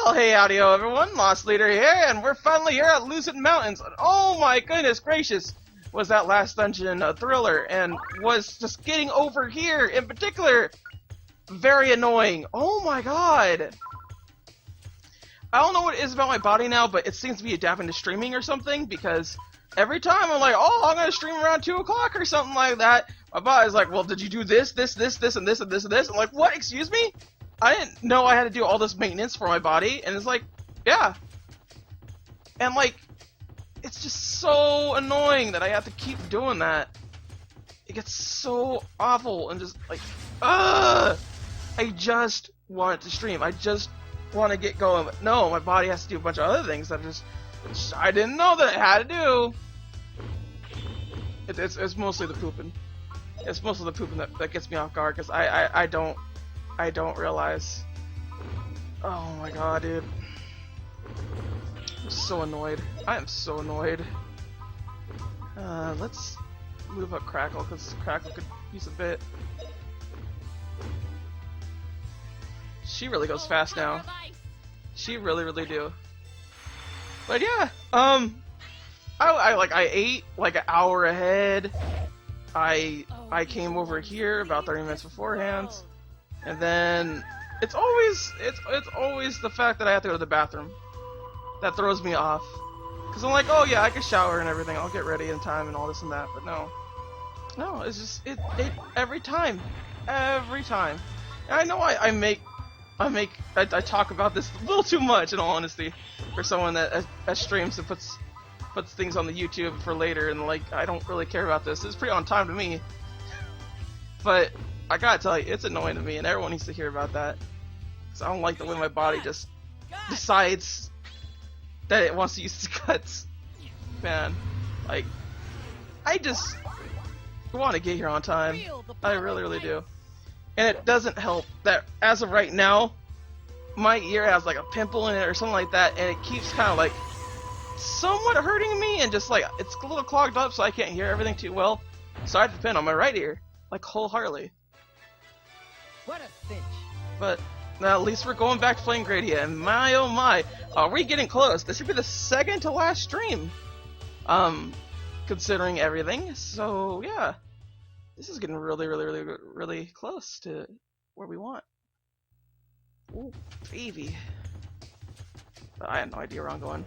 Well, hey, audio everyone, Lost Leader here, and we're finally here at Luzet Mountains. And oh my goodness gracious, was that last dungeon a thriller, and was just getting over here in particular very annoying. Oh my god. I don't know what it is about my body now, but it seems to be adapting to streaming or something, because every time I'm like, oh, I'm gonna stream around 2 o'clock or something like that, my body's like, well, did you do this, and this, and this, and this? I'm like, what, excuse me? I didn't know I had to do all this maintenance for my body, and it's like, yeah. And like, it's just so annoying that I have to keep doing that. It gets so awful, and just like, ugh! I just want it to stream. I just want to get going, but no, my body has to do a bunch of other things that I didn't know that it had to do. It's mostly the pooping. It's mostly the pooping that gets me off guard, because I don't realize. Oh my god, dude. I'm so annoyed. I am so annoyed. Let's move up Crackle, because Crackle could use a bit. She really goes fast now. She really do. But yeah, I ate like an hour ahead. I came over here about 30 minutes beforehand. And then it's always the fact that I have to go to the bathroom that throws me off. Cause I'm like, oh yeah, I can shower and everything. I'll get ready in time and all this and that. But no, it's just it every time. And I know I talk about this a little too much, in all honesty, for someone that streams and puts things on the YouTube for later. And like, I don't really care about this. It's pretty on time to me. But I gotta tell you, it's annoying to me, and everyone needs to hear about that. Because I don't like the way my body just decides that it wants to use the guts. Man, like, I just want to get here on time. I really do. And it doesn't help that, as of right now, my ear has like a pimple in it or something like that, and it keeps kind of like somewhat hurting me, and just like, it's a little clogged up, so I can't hear everything too well. So I have to depend on my right ear, like wholeheartedly. What a cinch. But now at least we're going back to playing Grandia, and my oh my, are we getting close? This should be the second to last stream, considering everything. So yeah, this is getting really close to where we want. Ooh, baby. But I have no idea where I'm going.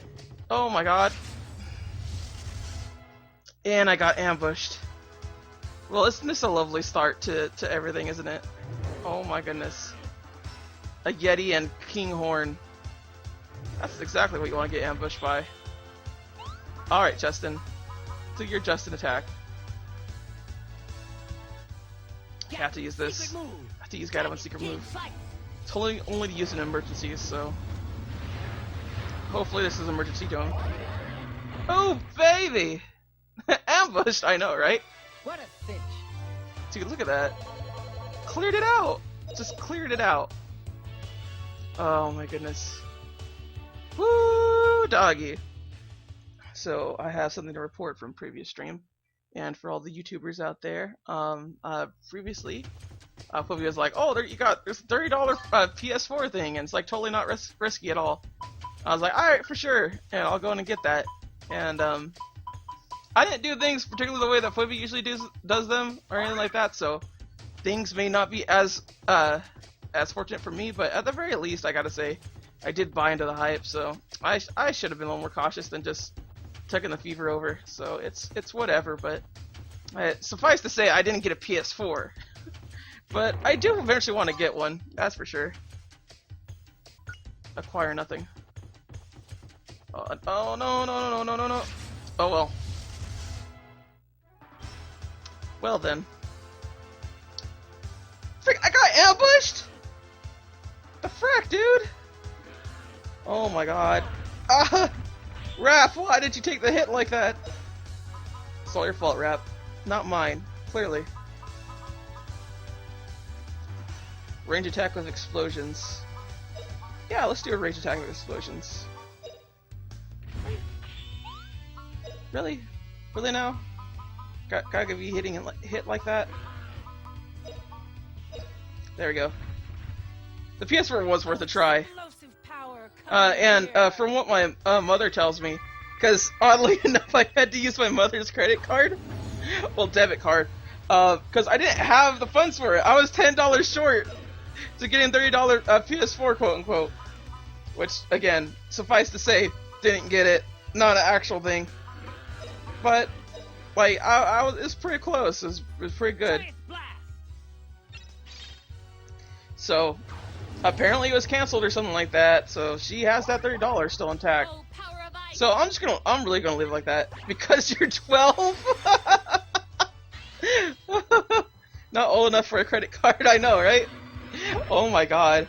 Oh my god. And I got ambushed. Well, isn't this a lovely start to everything, isn't it? Oh my goodness. A Yeti and Kinghorn. That's exactly what you want to get ambushed by. Alright, Justin. Do your Justin attack. I have to use this. I have to use Guide 1 secret move. It's only to use in emergencies, so hopefully this is emergency zone. Oh baby! Ambushed, I know, right? What a cinch. Dude, look at that. Cleared it out! Just cleared it out. Oh my goodness. Woo, doggy! So, I have something to report from previous stream. And for all the YouTubers out there, previously, Fluffy was like, oh, there you got this $30 PS4 thing, and it's like totally not risky at all. I was like, alright, for sure, and I'll go in and get that. And, I didn't do things particularly the way that Fluffy usually does them, or anything like that, so things may not be as fortunate for me, but at the very least, I gotta say, I did buy into the hype, so I should have been a little more cautious than just taking the fever over. So it's whatever, but suffice to say, I didn't get a PS4. But I do eventually want to get one, that's for sure. Acquire nothing. Oh no. Oh well. Well then. Frick, I got ambushed! The frick, dude! Oh my god. Raph, why did you take the hit like that? It's all your fault, Raph. Not mine. Clearly. Range attack with explosions. Yeah, let's do a range attack with explosions. Really? Really now? Gotta be hitting it hit like that? There we go. The PS4 was worth a try. Explosive power And from what my mother tells me, because oddly enough, I had to use my mother's credit card, well, debit card, because I didn't have the funds for it. I was $10 short to getting $30 PS4, quote unquote. Which, again, suffice to say, didn't get it. Not an actual thing. But, like, it was pretty close. It was pretty good. So, apparently it was canceled or something like that. So she has that $30 still intact. So I'm really gonna live like that because you're 12. Not old enough for a credit card. I know, right? Oh my god.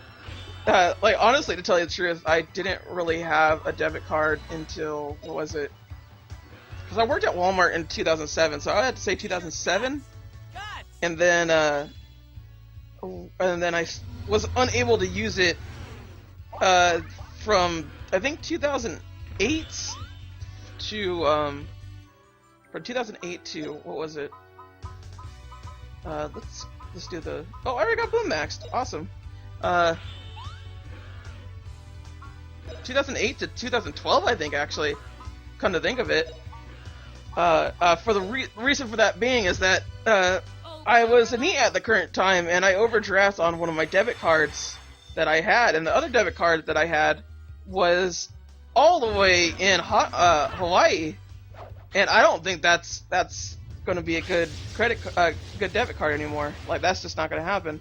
Like, honestly, to tell you the truth, I didn't really have a debit card until, what was it? Because I worked at Walmart in 2007, so I had to say 2007. And then I was unable to use it from, I think, 2008 to, from 2008 to, what was it? Let's do the, oh, I already got boom maxed. Awesome. 2008 to 2012, I think, actually, come to think of it. For the reason for that being is that I was a NEET at the current time, and I overdraft on one of my debit cards that I had, and the other debit card that I had was all the way in Hawaii, and I don't think that's going to be a good good debit card anymore. Like, that's just not going to happen.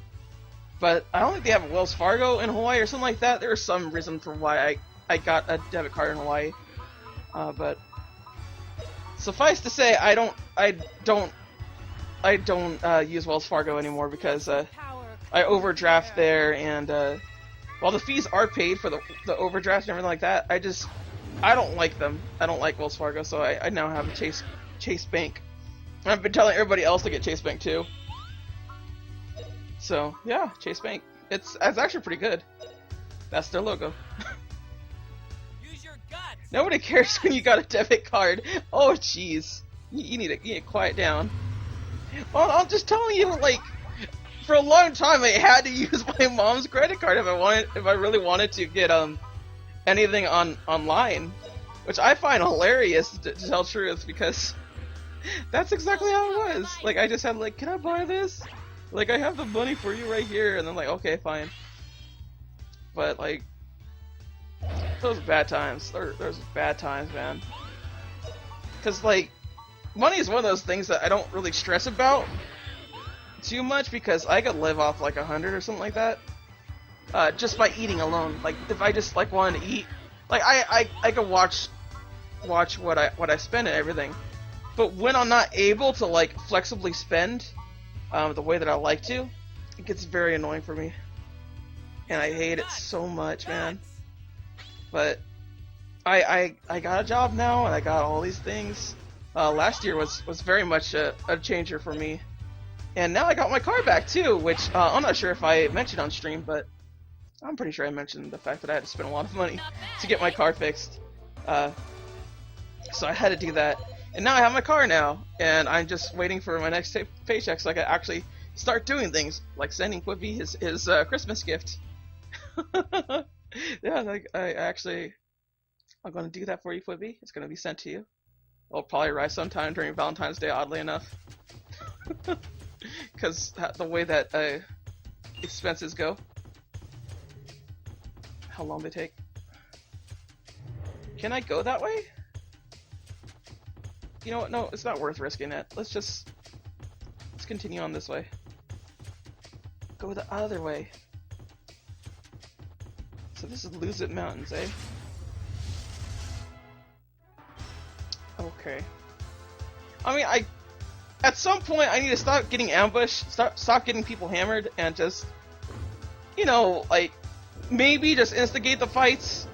But I don't think they have a Wells Fargo in Hawaii or something like that. There was some reason for why I got a debit card in Hawaii. But suffice to say, I don't use Wells Fargo anymore because I overdraft there, and while the fees are paid for the overdraft and everything like that, I don't like them. I don't like Wells Fargo, so I now have a Chase Bank. I've been telling everybody else to get Chase Bank too. So yeah, Chase Bank. It's actually pretty good. That's their logo. Use your guts. Nobody cares when you got a debit card. Oh jeez, you need to quiet down. Well, I'm just telling you, like, for a long time I had to use my mom's credit card if I really wanted to get anything online, which I find hilarious to tell the truth, because that's exactly how it was. Like, I just had, like, can I buy this? Like, I have the money for you right here, and I'm like, okay, fine. But, like, those are bad times. Those bad times, man. Because, like, money is one of those things that I don't really stress about too much, because I could live off like 100 or something like that, just by eating alone. Like, if I just like wanted to eat, like I could watch what I spend and everything. But when I'm not able to like flexibly spend the way that I like to, it gets very annoying for me, and I hate it so much, man. But I got a job now, and I got all these things. Last year was very much a changer for me, and now I got my car back too, which I'm not sure if I mentioned on stream, but I'm pretty sure I mentioned the fact that I had to spend a lot of money to get my car fixed. So I had to do that, and now I have my car now, and I'm just waiting for my next paycheck so I can actually start doing things like sending Quippy his Christmas gift. Yeah, like I'm gonna do that for you, Quippy. It's gonna be sent to you. It'll probably arrive sometime during Valentine's Day, oddly enough. Because the way that expenses go. How long they take. Can I go that way? You know what? No, it's not worth risking it. Let's continue on this way. Go the other way. So this is Luzet Mountains, eh? Okay. I mean, at some point I need to stop getting ambushed, stop getting people hammered, and just, you know, like, maybe just instigate the fights.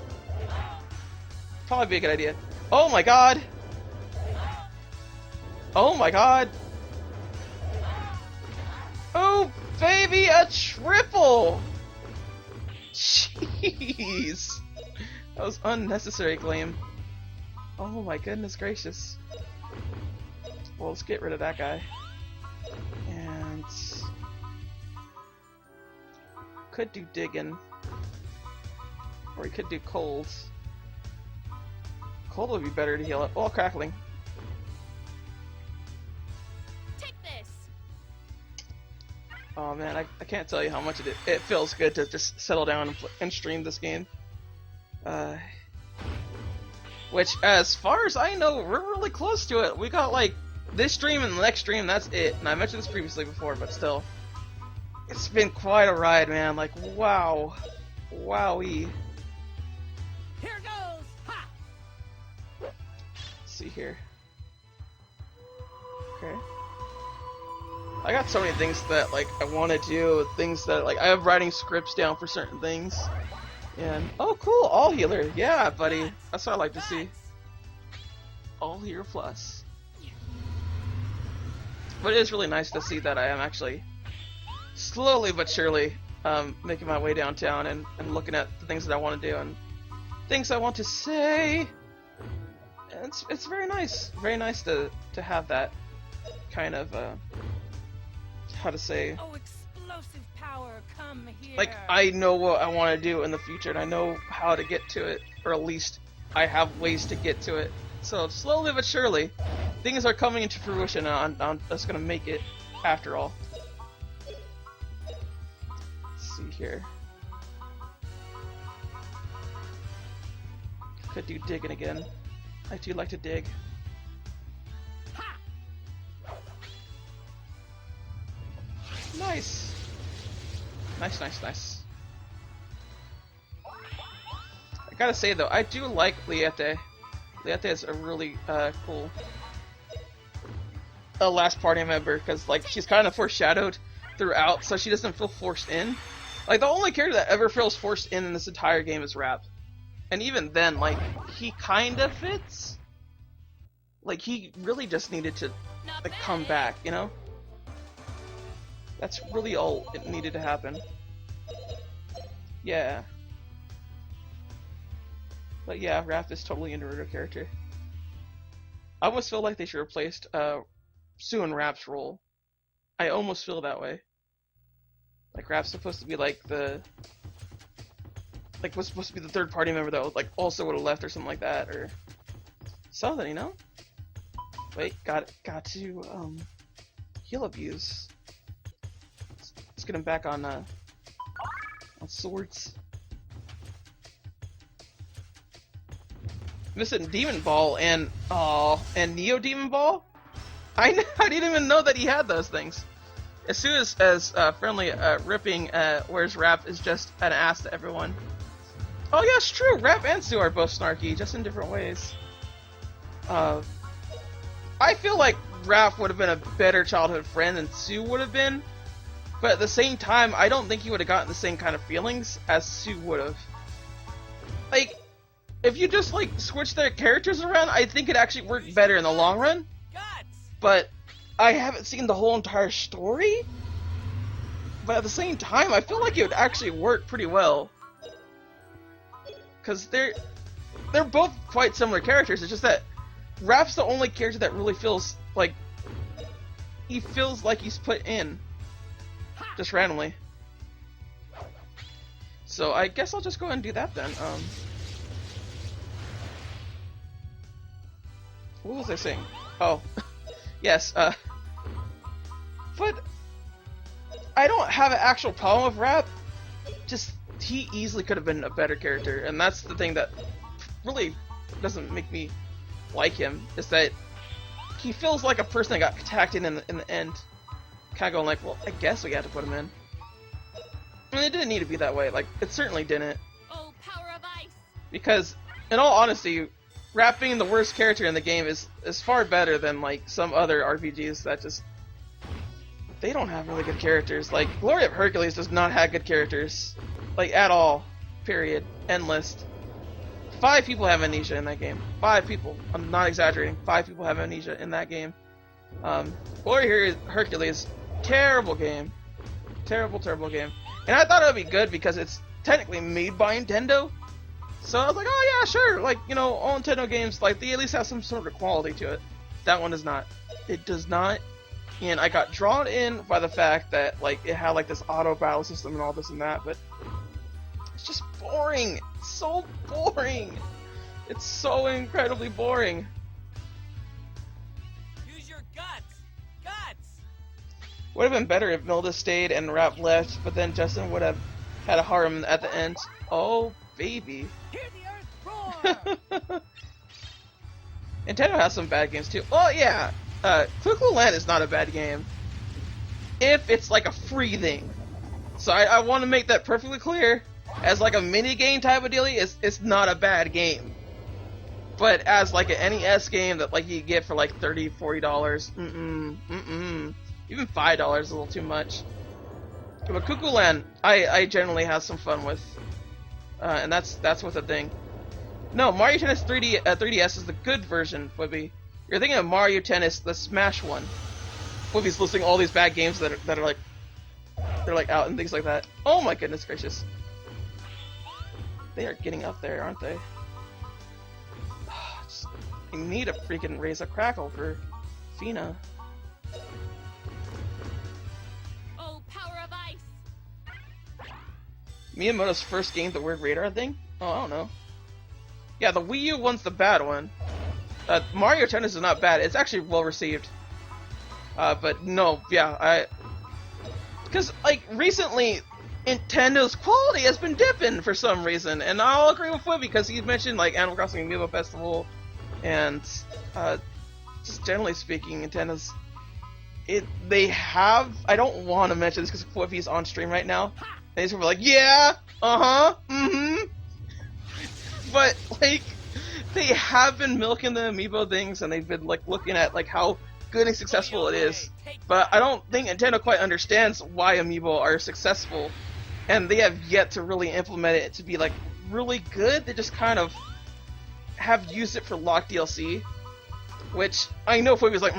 Probably be a good idea. Oh my god! Oh my god! Oh, baby, a triple! Jeez! That was unnecessary, Gleam. Oh my goodness gracious. Well, let's get rid of that guy. And could do digging. Or we could do cold. Cold would be better to heal up. Oh, crackling. Take this. Oh man, I can't tell you how much it feels good to just settle down and stream this game. Which, as far as I know, we're really close to it. We got like this stream and the next stream, that's it. And I mentioned this previously before, but still. It's been quite a ride, man. Like, wow. Wowee. Here goes. Ha! Let's see here. Okay. I got so many things that like I want to do, things that like I have writing scripts down for certain things. And oh cool, all healer. Yeah, buddy. That's what I like to see. All healer plus. But it is really nice to see that I am actually slowly but surely making my way downtown and looking at the things that I want to do and things I want to say. And it's very nice to have that kind of how to say. Oh, explosive power, come here. Like I know what I want to do in the future and I know how to get to it, or at least I have ways to get to it. So slowly but surely, things are coming into fruition and I'm just gonna make it after all. Let's see here. Could do digging again. I do like to dig. Ha! Nice. Nice. I gotta say though, I do like Liete. Liete is a really cool last party member because like she's kind of foreshadowed throughout, so she doesn't feel forced in. Like the only character that ever feels forced in this entire game is Rap, and even then, like he kind of fits. Like he really just needed to like come back, you know? That's really all it needed to happen. Yeah. But yeah, Raph is totally a Naruto character. I almost feel like they should replace Sue and Rap's role. I almost feel that way. Like Rap's supposed to be like the was supposed to be the third party member that like also would have left or something like that or something, you know? Wait, got to heal abuse. Let's get him back on swords. Missing Demon Ball and Neo Demon Ball. I didn't even know that he had those things. As soon as friendly ripping where's Rap is just an ass to everyone. Oh yeah, it's true. Rap and Sue are both snarky, just in different ways. I feel like Rap would have been a better childhood friend than Sue would have been, but at the same time, I don't think he would have gotten the same kind of feelings as Sue would have. Like, if you just like switch their characters around, I think it actually worked better in the long run. But I haven't seen the whole entire story. But at the same time, I feel like it would actually work pretty well. Cause they're both quite similar characters. It's just that Rap's the only character that really feels like he's put in just randomly. So I guess I'll just go ahead and do that then. What was I saying? Oh, yes. But I don't have an actual problem with Rap. Just he easily could have been a better character, and that's the thing that really doesn't make me like him. Is that he feels like a person that got tacked in the end. Kind of going like, well, I guess we had to put him in. I mean, it didn't need to be that way. Like, it certainly didn't. Oh, power of ice. Because, in all honesty, Rap being the worst character in the game is far better than like some other RPGs that just they don't have really good characters. Like Glory of Hercules does not have good characters, like at all. Period. End list. 5 people have amnesia in that game. 5 people. I'm not exaggerating. 5 people have amnesia in that game. Glory of Hercules, terrible game. Terrible game. And I thought it would be good because it's technically made by Nintendo. So I was like, oh yeah, sure. Like, you know, all Nintendo games, like, they at least have some sort of quality to it. That one does not. It does not. And I got drawn in by the fact that, like, it had, like, this auto battle system and all this and that, but it's just boring. It's so boring. It's so incredibly boring. Use your guts! Guts! Would have been better if Milda stayed and Rap left, but then Justin would have had a harem at the end. Oh, baby. Hear the earth roar! Nintendo has some bad games too. Oh yeah, Quickly Land is not a bad game if it's like a free thing. So I want to make that perfectly clear. As like a mini game type of deal, it's not a bad game. But as like an NES game that like you get for like $30, $40, even $5 is a little too much. But Cuckoo Land, I generally have some fun with, and that's with a thing. No, Mario Tennis 3DS is the good version, Wibby. You're thinking of Mario Tennis, the Smash one. Wibby's listing all these bad games that are like, they're like out and things like that. Oh my goodness gracious. They are getting up there, aren't they? I need to freaking raise a crackle for Fina. Oh, power of ice! Miyamoto's first game, the weird radar thing? Oh, I don't know. Yeah, the Wii U one's the bad one. Mario Tennis is not bad. It's actually well received. But no, yeah, because like recently, Nintendo's quality has been dipping for some reason, and I'll agree with Wibby because he mentioned like Animal Crossing Amiibo Festival, and just generally speaking, Nintendo's they have. I don't want to mention this because Wibby's on stream right now, and he's gonna be like, yeah, but like they have been milking the amiibo things, and they've been like looking at like how good and successful it is. But I don't think Nintendo quite understands why amiibo are successful, and they have yet to really implement it to be like really good. They just kind of have used it for locked DLC, which I know Phoebe's like,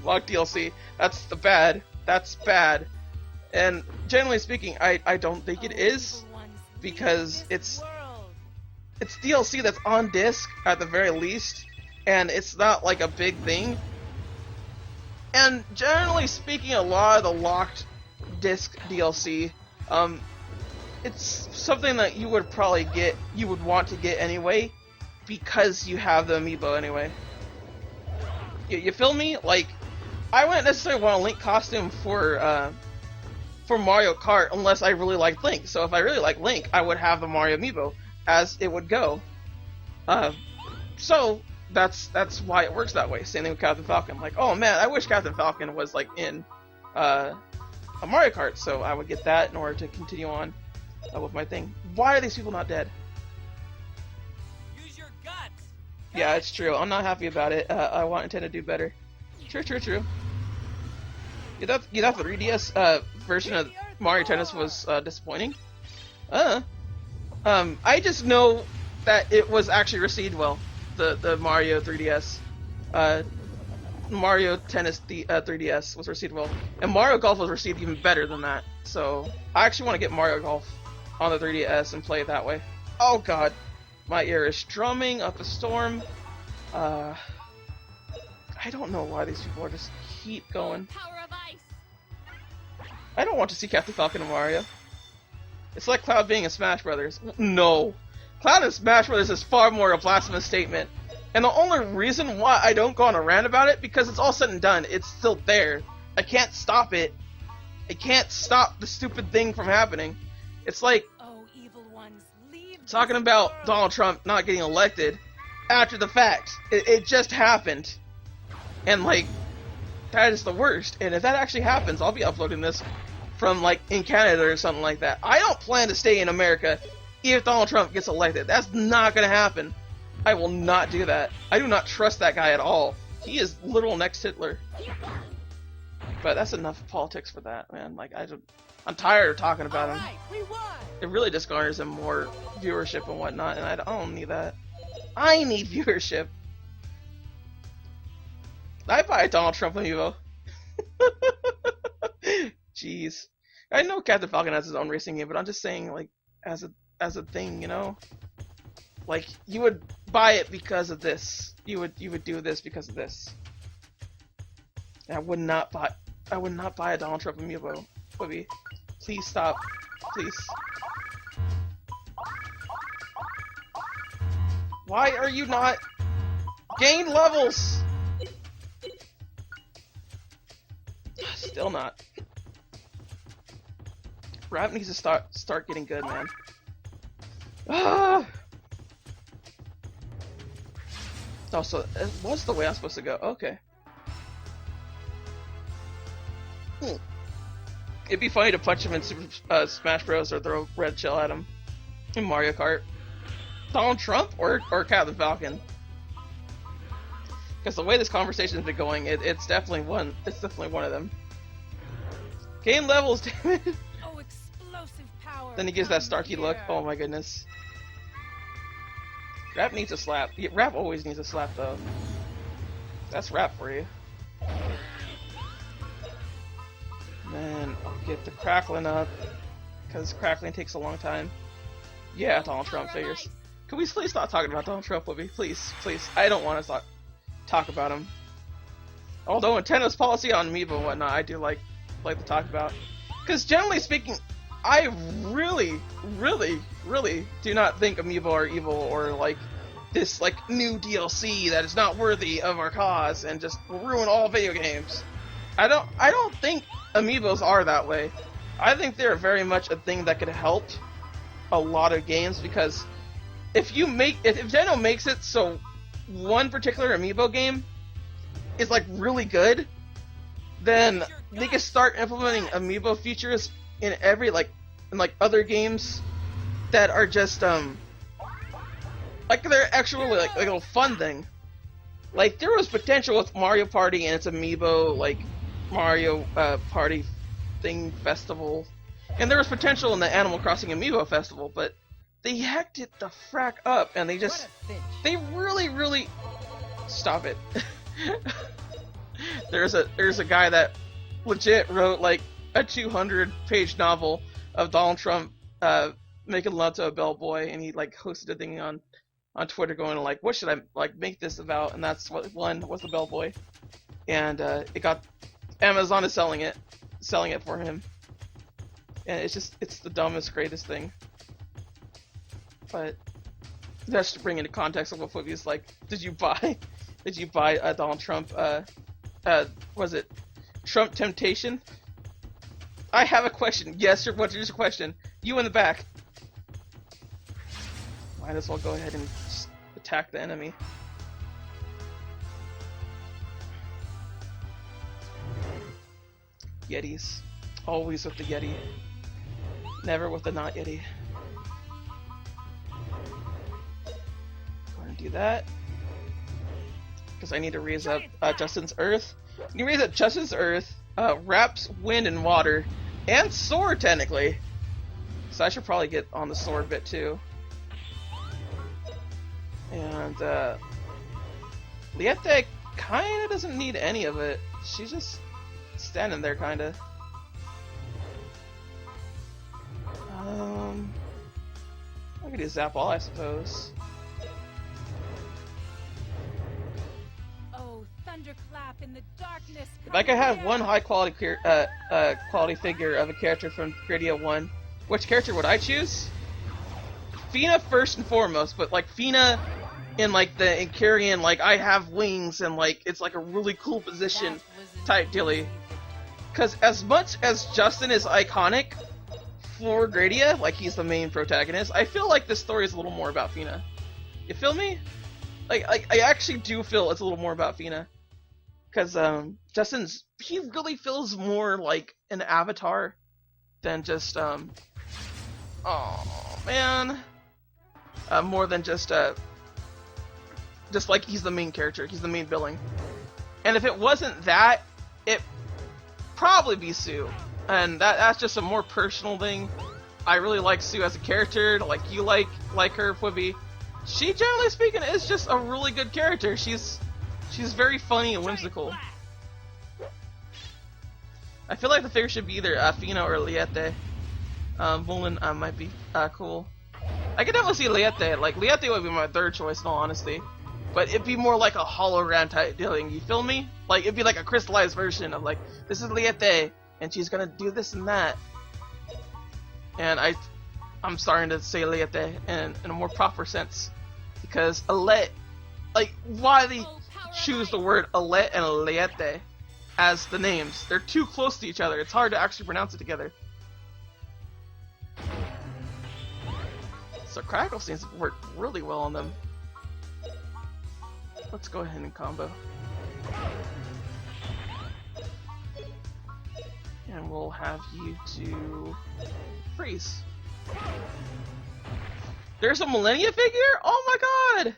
locked DLC. That's bad. That's bad. And generally speaking, I don't think it is, because it's DLC that's on disc at the very least, and it's not like a big thing. And generally speaking, a lot of the locked disc DLC, it's something that you would probably you would want to get anyway, because you have the amiibo anyway. You feel me? Like, I wouldn't necessarily want a Link costume for Mario Kart unless I really like Link. So if I really like Link, I would have the Mario amiibo as it would go. So that's why it works that way. Same thing with Captain Falcon. Like, oh man, I wish Captain Falcon was like in a Mario Kart, so I would get that in order to continue on with my thing. Why are these people not dead? Use your guts. Yeah, it's true. I'm not happy about it. I want Nintendo to do better. True. You thought the 3DS version of Mario Tennis was disappointing? I just know that it was actually received well. The Mario 3DS, Mario Tennis 3DS was received well, and Mario Golf was received even better than that. So I actually want to get Mario Golf on the 3DS and play it that way. Oh god, my ear is drumming up a storm. I don't know why these people are just keep going. Power of ice! I don't want to see Captain Falcon and Mario. It's like Cloud being in Smash Brothers. No. Cloud in Smash Brothers is far more a blasphemous statement. And the only reason why I don't go on a rant about it, because it's all said and done. It's still there. I can't stop it. I can't stop the stupid thing from happening. It's like Oh, evil ones, leave talking this about world. Donald Trump not getting elected after the fact. It just happened. And like, that is the worst. And if that actually happens, I'll be uploading this from like in Canada or something like that. I don't plan to stay in America if Donald Trump gets elected. That's not gonna happen. I will not do that. I do not trust that guy at all. He is literal next Hitler. But that's enough politics for that, man. Like, I'm tired of talking about him. Alright, we won! It really just garners him more viewership and whatnot, and I don't need that. I need viewership. I buy a Donald Trump amiibo. Jeez. I know Captain Falcon has his own racing game, but I'm just saying, like, as a thing, you know? Like, you would buy it because of this. You would do this because of this. And I would not buy a Donald Trump amiibo. Wibby, please stop. Please. Why are you not gain levels? Still not. Rap needs to start getting good, man. Ah! Oh, so it was the way I'm supposed to go. Okay. It'd be funny to punch him in Super Smash Bros. Or throw red shell at him in Mario Kart. Donald Trump or Captain Falcon? Because the way this conversation's been going, it's definitely one. It's definitely one of them. Gain levels, damn it. Oh, explosive power. Then he gives that Starkey look. Oh my goodness. Rap needs a slap. Yeah, Rap always needs a slap though. That's Rap for you. Then I'll get the crackling up, because crackling takes a long time. Yeah, Donald Trump figures. Can we please stop talking about Donald Trump, Libby? Please, please. I don't want to talk about him. Although Nintendo's policy on Amiibo and whatnot, I do like to talk about. Because generally speaking, I really, really, really do not think Amiibo are evil or like this like new DLC that is not worthy of our cause and just will ruin all video games. I don't think Amiibos are that way. I think they're very much a thing that could help a lot of games, because if Nintendo makes it so one particular Amiibo game is like really good, then they can start implementing Amiibo features in every in other games that are just like they're actually like a little fun thing. Like there was potential with Mario Party and its Amiibo like Mario Party thing festival, and there was potential in the Animal Crossing Amiibo festival, but they hacked it the frack up, and they really stop it. There's a guy that legit wrote like a 200-page novel of Donald Trump making love to a bellboy, and he like hosted a thing on Twitter going like, what should I like make this about? And that's what one was, the bellboy, and it got Amazon is selling it for him, and it's the dumbest, greatest thing. But that's to bring into context of what Flippy's like. Did you buy Donald Trump? Was it Trump Temptation? I have a question. Yes, what's your question? You in the back. Might as well go ahead and just attack the enemy. Yetis. Always with the Yeti. Never with the not Yeti. I'm gonna do that. Because I need to raise up Justin's Earth. You raise up Justin's Earth, Rap's Wind and Water, and Sword, technically. So I should probably get on the Sword bit, too. And, Liette kinda doesn't need any of it. She's just standing there, kinda. I could do Zap All, I suppose. Oh, thunderclap in the darkness. If I could have one high quality quality figure of a character from Grandia 1, which character would I choose? Fina first and foremost, but like Fina in like the Incarian, like I have wings and like it's like a really cool position type dealy. Because as much as Justin is iconic for Grandia, like he's the main protagonist, I feel like this story is a little more about Fina. You feel me? Like I actually do feel it's a little more about Fina. Because he really feels more like an avatar than just oh man, more than just like he's the main character, he's the main villain. And if it wasn't that, it probably be Sue, and that's just a more personal thing. I really like Sue as a character, like you like her, Quibi. She, generally speaking, is just a really good character. She's very funny and whimsical. I feel like the figure should be either Fina or Liette. Mulan might be cool. I could definitely see Liette. Like, Liette would be my third choice, in all honesty. But it'd be more like a hologram type dealing, you feel me? Like, it'd be like a crystallized version of, like, this is Liette, and she's gonna do this and that. And I'm starting to say Liette in a more proper sense. Because Alette, like, why they Oh, power of choose the ice. word Alette and Aleette as the names? They're too close to each other. It's hard to actually pronounce it together. So Crackle seems to work really well on them. Let's go ahead and combo. And we'll have you to freeze. There's a Millennia figure? Oh my god!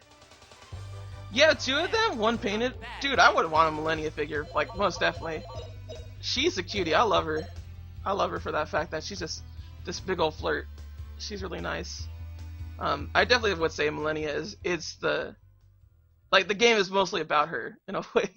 Yeah, 2 of them, 1 painted. Dude, I would want a Millennia figure, like, most definitely. She's a cutie, I love her. I love her for that fact that she's just this big old flirt. She's really nice. I definitely would say Millennia is the... Like, the game is mostly about her, in a way.